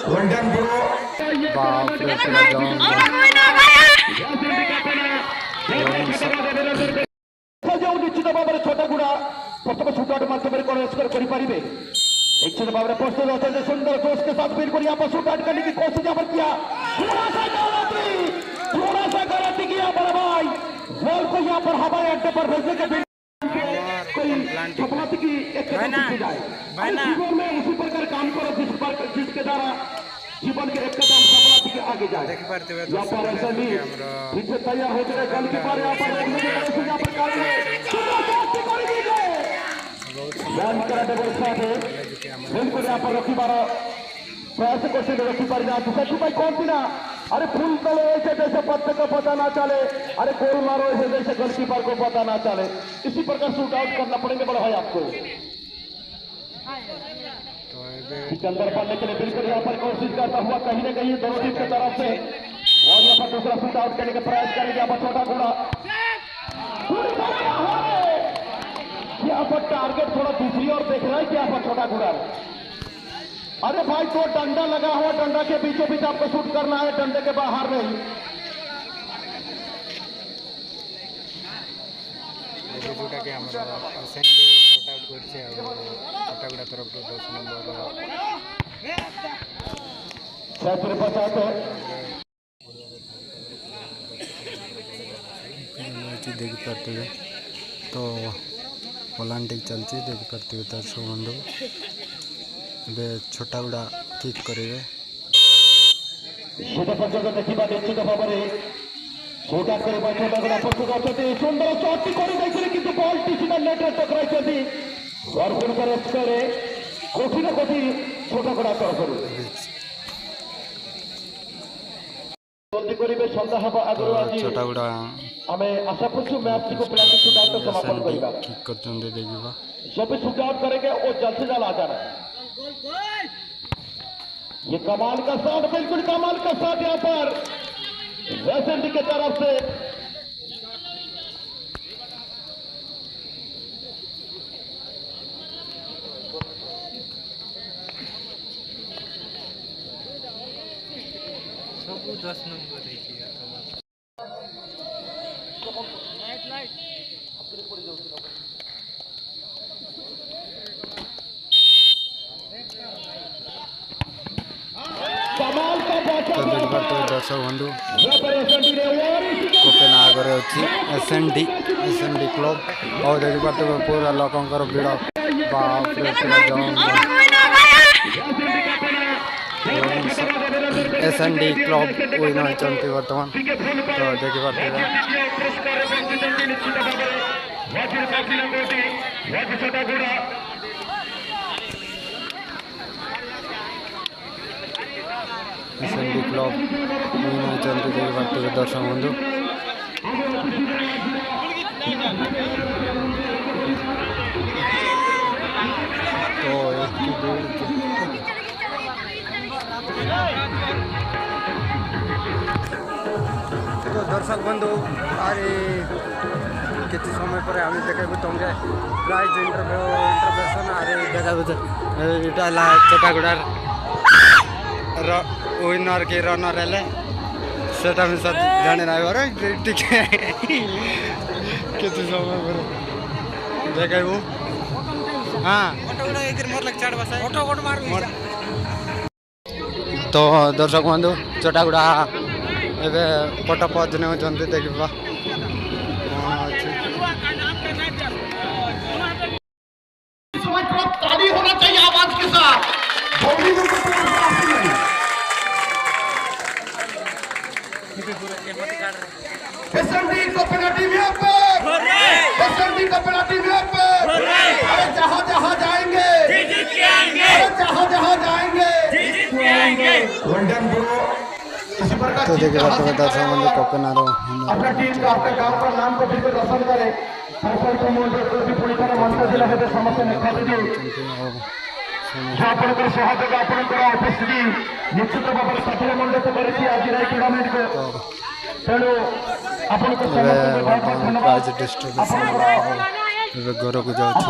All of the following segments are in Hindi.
गोल्डन ब्रो बाप रे निश्चित भाव में छोटा गुड़ा प्रथम शूटआउट माध्यम स्कोर करेंगे निश्चित भाव में प्रस्तुत होते हैं सुंदर जोश के साथ बिल्कुल यहाँ पर शूटआउट करने की कोशिश यहाँ पर किया थोड़ा सा गलती किया बड़ा भाई बॉल को यहाँ पर हवाई अड्डे पर भेजने के सफलता की जीवन में उसी प्रकार काम करो जिसके द्वारा जीवन के एक कदम सफलता के आगे जाए। यहाँ पर ऐसा नहीं पीछे तैयार हो गए गल के पार यहाँ पर बिल्कुल यहाँ पर रखी बार प्रयास करते रखी पार ना सखी भाई कौन थी ना अरे फुल तलो ऐसे जैसे पत्ते को पता ना चले अरे गोल मारो ऐसे जैसे गोलकीपर को पता ना चले इसी प्रकार शूट आउट करना पड़ेगा बड़ा भाई आपको सिकंदर पाने के लिए बिल्कुल यहाँ पर कोशिश करता हुआ कहीं ना कहीं दोनों टीम की तरफ से और यहाँ पर दूसरा शूट आउट करने का प्रयास करेंगे यहाँ पर छोटा घोड़ा यहाँ पर टारगेट थोड़ा दूसरी ओर देख रहा है कि यहाँ पर छोटा घोड़ा अरे भाई तो डंडा लगा हुआ डंडा के बीचों बीच आपको शूट करना है डंडे के बाहर नहीं देख पाते हुए तो ओलंपिक चलती देख पाते हुए दर्शक बंधु ए छोटा गुड़ा किक करेंगे देखा निश्चित भाव में छोटा छोटा गुड़ा प्रस्तुत होती सुंदर शॉट कि बॉल टी सीधा नेट टकराई और पुणकर कठिन कठिन छोटा गुड़ा तरफ सन्ध्या हवा आगे छोटा गुड़ा आम आशा करछु मैच को प्लानिंग शूटआउट समापन करिबा किक करते देखिबा जब भी शूटआउट करेंगे वो जल्द से जल्द आ जाना ये कमाल का शॉट बिल्कुल कमाल का शॉट यहाँ पर वेस्ट इंडीज की तरफ से सब 10 नंबर तो देखते दर्शक बंधु ओपेन आगे अच्छी एसएनडी क्लब और देखते पूरा लोकंर भिड़ बाप एसएनडी क्लब विन होती बर्तमान तो देखिए एसएनडी क्लब विन होती देखिए दर्शक बंधु तो तो दर्शक बंधु आरे किसी समय पर आम देखा तुमके प्राइज इंटरवेशन आरे देखा इटा चटागुड़ार विनर के रनर है सेटा में सब जाने ना बारे टिके किसी समय पर देखा हाँ तो दर्शक बंधु चटागुड़ा एवं पट पद ने देखा ताली होना चाहिए आवाज के साथ एसएनडी को पेनल्टी में एसएनडी को पेनल्टी में अरे जहाँ जहाँ जाएंगे जहाँ जाएंगे गोल्डन ब्रो इसी प्रकार तो देखिए दर्शक बंधु कपन अपना टीम का आपका गांव का नाम को बिल्कुल रोशन करे सरकार को मोड़ भी पूरी तरह मंत्र जिला है समस्या नहीं खाते ଆପଣଙ୍କର ସହଯୋଗ ଆପଣଙ୍କର ଉପସ୍ଥିତି ନିଶ୍ଚିତ ଭାବରେ ସଫଳ ମଣ୍ଡିତ କରିଛି ଆଜିର ଏହି ଟୁର୍ଣ୍ଣାମେଣ୍ଟ କୁ ତେଣୁ ଆପଣଙ୍କୁ ସମସ୍ତଙ୍କୁ ବହୁତ ଧନ୍ୟବାଦ ଆପଣଙ୍କର ଘରକୁ ଯାଉଛି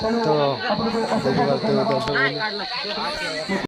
तो देखिए दर्शक